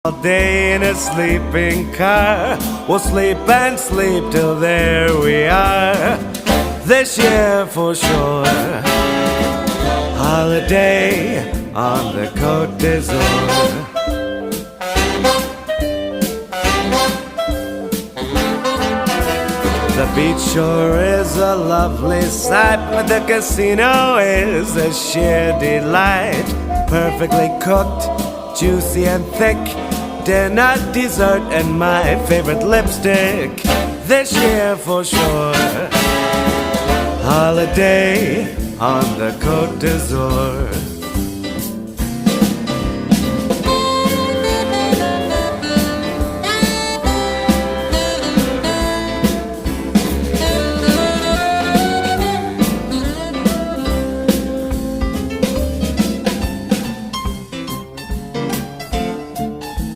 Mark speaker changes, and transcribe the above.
Speaker 1: All day in a sleeping car, we'll sleep and sleep till there we are. This year for sure, holiday on the Côte d'Azur. The beach shore is a lovely sight, but the casino is a sheer delight. Perfectly cooked, juicy and thick, dinner, dessert, and my favorite lipstick. This year for sure, holiday on the Côte d'Azur.